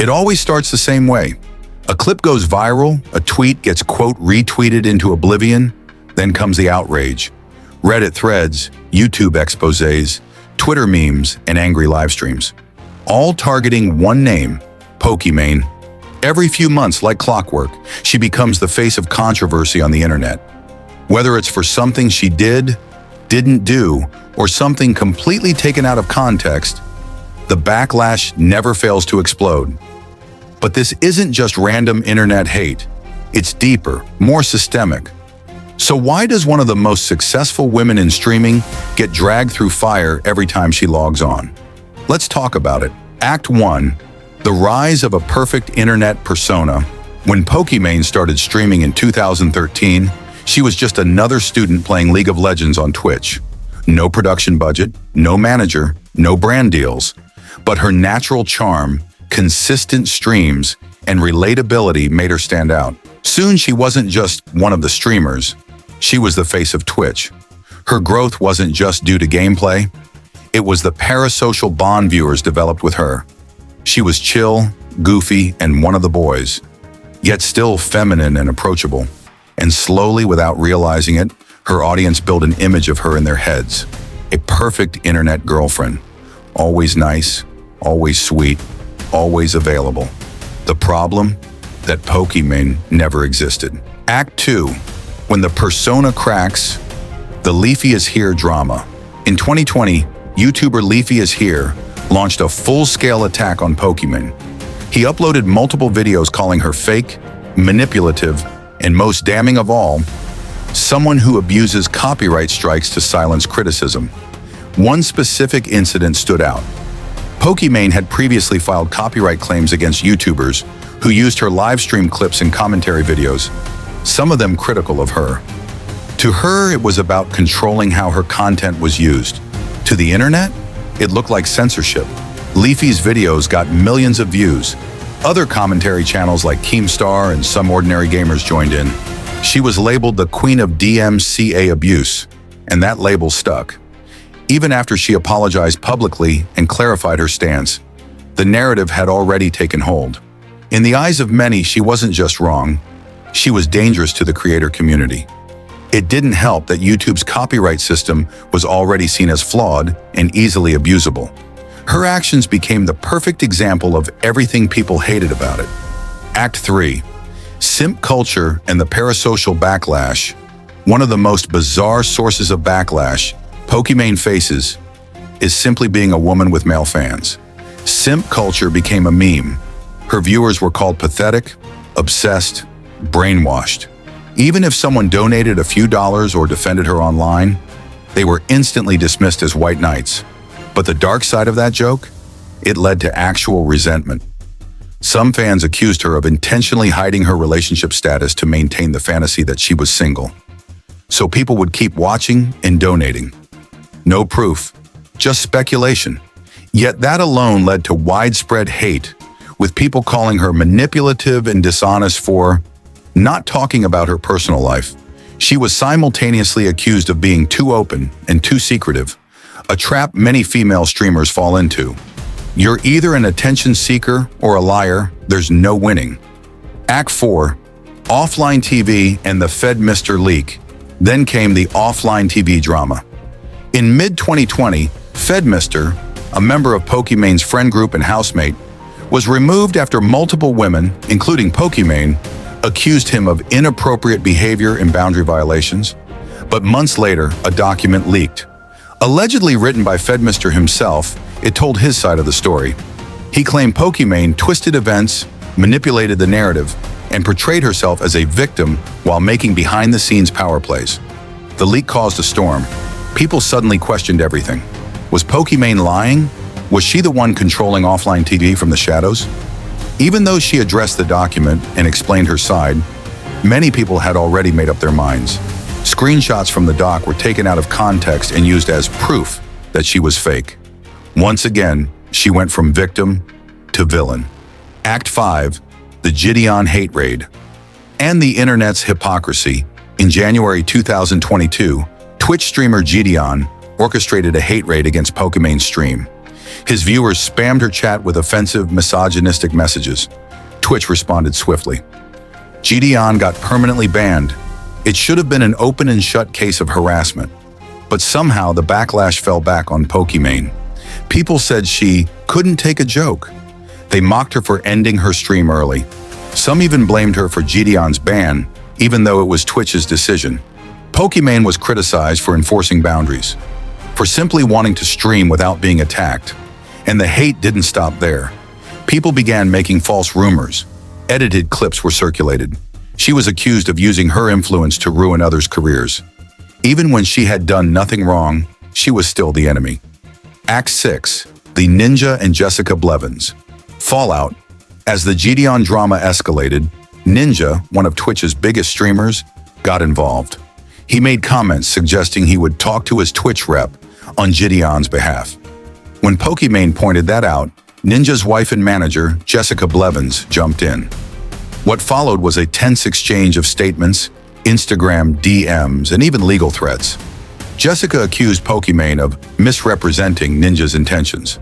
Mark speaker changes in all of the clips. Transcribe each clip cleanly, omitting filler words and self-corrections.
Speaker 1: It always starts the same way. A clip goes viral, a tweet gets quote retweeted into oblivion, then comes the outrage. Reddit threads, YouTube exposés, Twitter memes, and angry live streams. All targeting one name, Pokimane. Every few months, like clockwork, she becomes the face of controversy on the internet. Whether it's for something she did, didn't do, or something completely taken out of context, the backlash never fails to explode. But this isn't just random internet hate. It's deeper, more systemic. So why does one of the most successful women in streaming get dragged through fire every time she logs on? Let's talk about it. Act 1. The rise of a perfect internet persona. When Pokimane started streaming in 2013, she was just another student playing League of Legends on Twitch. No production budget, no manager, no brand deals. But her natural charm, consistent streams, and relatability made her stand out. Soon she wasn't just one of the streamers, she was the face of Twitch. Her growth wasn't just due to gameplay, it was the parasocial bond viewers developed with her. She was chill, goofy, and one of the boys, yet still feminine and approachable. And slowly, without realizing it, her audience built an image of her in their heads. A perfect internet girlfriend. Always nice, always sweet, always available. The problem? That Pokimane never existed. Act 2. When the persona cracks, the Leafy is Here drama. In 2020, YouTuber Leafy is Here launched a full-scale attack on Pokimane. He uploaded multiple videos calling her fake, manipulative, and most damning of all, someone who abuses copyright strikes to silence criticism. One specific incident stood out. Pokimane had previously filed copyright claims against YouTubers who used her live stream clips and commentary videos, some of them critical of her. To her, it was about controlling how her content was used. To the internet, it looked like censorship. Leafy's videos got millions of views. Other commentary channels like Keemstar and Some Ordinary Gamers joined in. She was labeled the Queen of DMCA Abuse, and that label stuck. Even after she apologized publicly and clarified her stance, the narrative had already taken hold. In the eyes of many, she wasn't just wrong, she was dangerous to the creator community. It didn't help that YouTube's copyright system was already seen as flawed and easily abusable. Her actions became the perfect example of everything people hated about it. Act 3. Simp culture and the parasocial backlash. One of the most bizarre sources of backlash Pokimane faces is simply being a woman with male fans. Simp culture became a meme. Her viewers were called pathetic, obsessed, brainwashed. Even if someone donated a few dollars or defended her online, they were instantly dismissed as white knights. But the dark side of that joke? It led to actual resentment. Some fans accused her of intentionally hiding her relationship status to maintain the fantasy that she was single. So people would keep watching and donating. No proof, just speculation. Yet that alone led to widespread hate, with people calling her manipulative and dishonest for not talking about her personal life. She was simultaneously accused of being too open and too secretive, a trap many female streamers fall into. You're either an attention seeker or a liar, there's no winning. Act 4. Offline TV and the Fedmr leak. Then came the offline TV drama. In mid-2020, Fedmr, a member of Pokimane's friend group and housemate, was removed after multiple women, including Pokimane, accused him of inappropriate behavior and boundary violations. But months later, a document leaked. Allegedly written by Fedmr himself, it told his side of the story. He claimed Pokimane twisted events, manipulated the narrative, and portrayed herself as a victim while making behind-the-scenes power plays. The leak caused a storm. People suddenly questioned everything. Was Pokimane lying? Was she the one controlling offline TV from the shadows? Even though she addressed the document and explained her side, many people had already made up their minds. Screenshots from the doc were taken out of context and used as proof that she was fake. Once again, she went from victim to villain. Act 5. The Gideon Hate Raid. And the internet's hypocrisy. In January 2022, Twitch streamer Gideon orchestrated a hate raid against Pokimane's stream. His viewers spammed her chat with offensive, misogynistic messages. Twitch responded swiftly. Gideon got permanently banned. It should have been an open and shut case of harassment. But somehow the backlash fell back on Pokimane. People said she couldn't take a joke. They mocked her for ending her stream early. Some even blamed her for Gideon's ban, even though it was Twitch's decision. Pokimane was criticized for enforcing boundaries, for simply wanting to stream without being attacked. And the hate didn't stop there. People began making false rumors. Edited clips were circulated. She was accused of using her influence to ruin others' careers. Even when she had done nothing wrong, she was still the enemy. Act 6. The Ninja and Jessica Blevins. Fallout. As the Gideon drama escalated, Ninja, one of Twitch's biggest streamers, got involved. He made comments suggesting he would talk to his Twitch rep on Gideon's behalf. When Pokimane pointed that out, Ninja's wife and manager, Jessica Blevins, jumped in. What followed was a tense exchange of statements, Instagram DMs, and even legal threats. Jessica accused Pokimane of misrepresenting Ninja's intentions.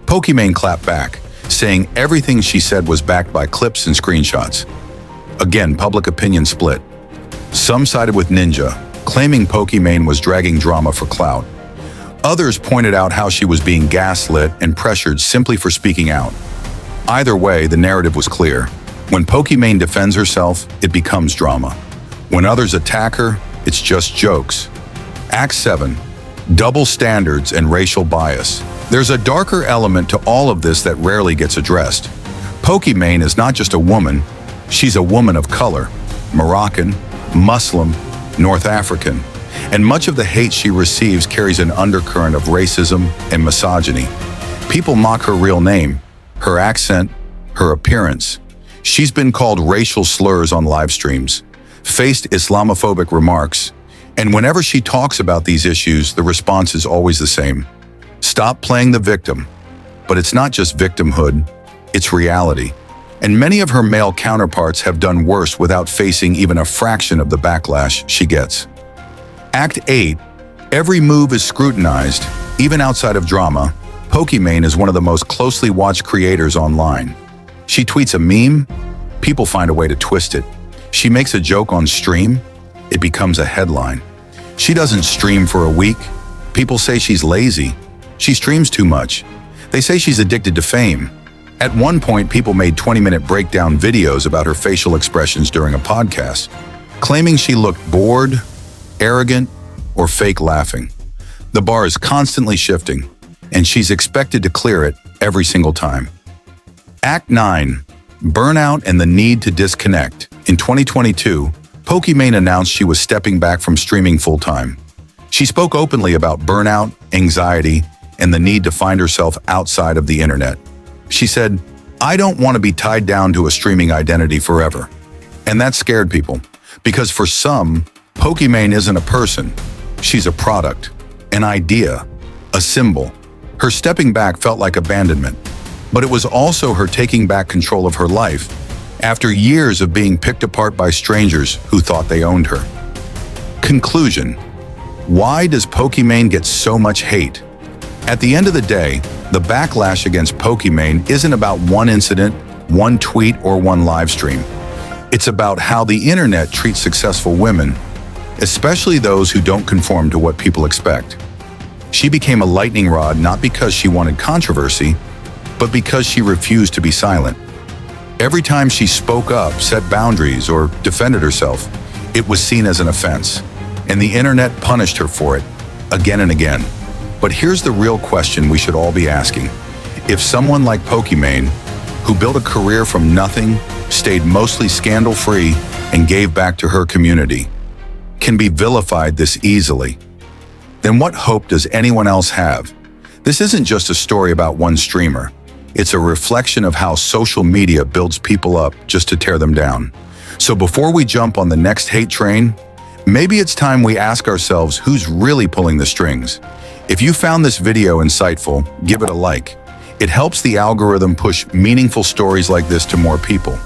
Speaker 1: Pokimane clapped back, saying everything she said was backed by clips and screenshots. Again, public opinion split. Some sided with Ninja, claiming Pokimane was dragging drama for clout. Others pointed out how she was being gaslit and pressured simply for speaking out. Either way, the narrative was clear. When Pokimane defends herself, it becomes drama. When others attack her, it's just jokes. Act 7. Double standards and racial bias. There's a darker element to all of this that rarely gets addressed. Pokimane is not just a woman, she's a woman of color, Moroccan, Muslim, North African, and much of the hate she receives carries an undercurrent of racism and misogyny. People mock her real name, her accent, her appearance. She's been called racial slurs on live streams, faced Islamophobic remarks, and whenever she talks about these issues, the response is always the same. Stop playing the victim. But it's not just victimhood, it's reality. And many of her male counterparts have done worse without facing even a fraction of the backlash she gets. Act 8. Every move is scrutinized. Even outside of drama, Pokimane is one of the most closely watched creators online. She tweets a meme, people find a way to twist it. She makes a joke on stream, it becomes a headline. She doesn't stream for a week. People say she's lazy. She streams too much. They say she's addicted to fame. At one point, people made 20-minute breakdown videos about her facial expressions during a podcast, claiming she looked bored, arrogant, or fake laughing. The bar is constantly shifting, and she's expected to clear it every single time. Act 9. Burnout and the need to disconnect. In 2022, Pokimane announced she was stepping back from streaming full-time. She spoke openly about burnout, anxiety, and the need to find herself outside of the internet. She said, "I don't want to be tied down to a streaming identity forever." And that scared people, because for some, Pokimane isn't a person. She's a product, an idea, a symbol. Her stepping back felt like abandonment, but it was also her taking back control of her life after years of being picked apart by strangers who thought they owned her. Conclusion. Why does Pokimane get so much hate? At the end of the day, the backlash against Pokimane isn't about one incident, one tweet, or one live stream. It's about how the internet treats successful women, especially those who don't conform to what people expect. She became a lightning rod not because she wanted controversy, but because she refused to be silent. Every time she spoke up, set boundaries, or defended herself, it was seen as an offense, and the internet punished her for it again and again. But here's the real question we should all be asking. If someone like Pokimane, who built a career from nothing, stayed mostly scandal-free, and gave back to her community, can be vilified this easily, then what hope does anyone else have? This isn't just a story about one streamer. It's a reflection of how social media builds people up just to tear them down. So before we jump on the next hate train, maybe it's time we ask ourselves who's really pulling the strings. If you found this video insightful, give it a like. It helps the algorithm push meaningful stories like this to more people.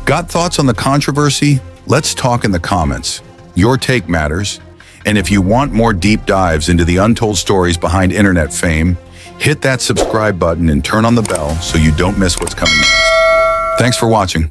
Speaker 1: Got thoughts on the controversy? Let's talk in the comments. Your take matters. And if you want more deep dives into the untold stories behind internet fame, Hit that subscribe button and turn on the bell so you don't miss what's coming next. Thanks for watching.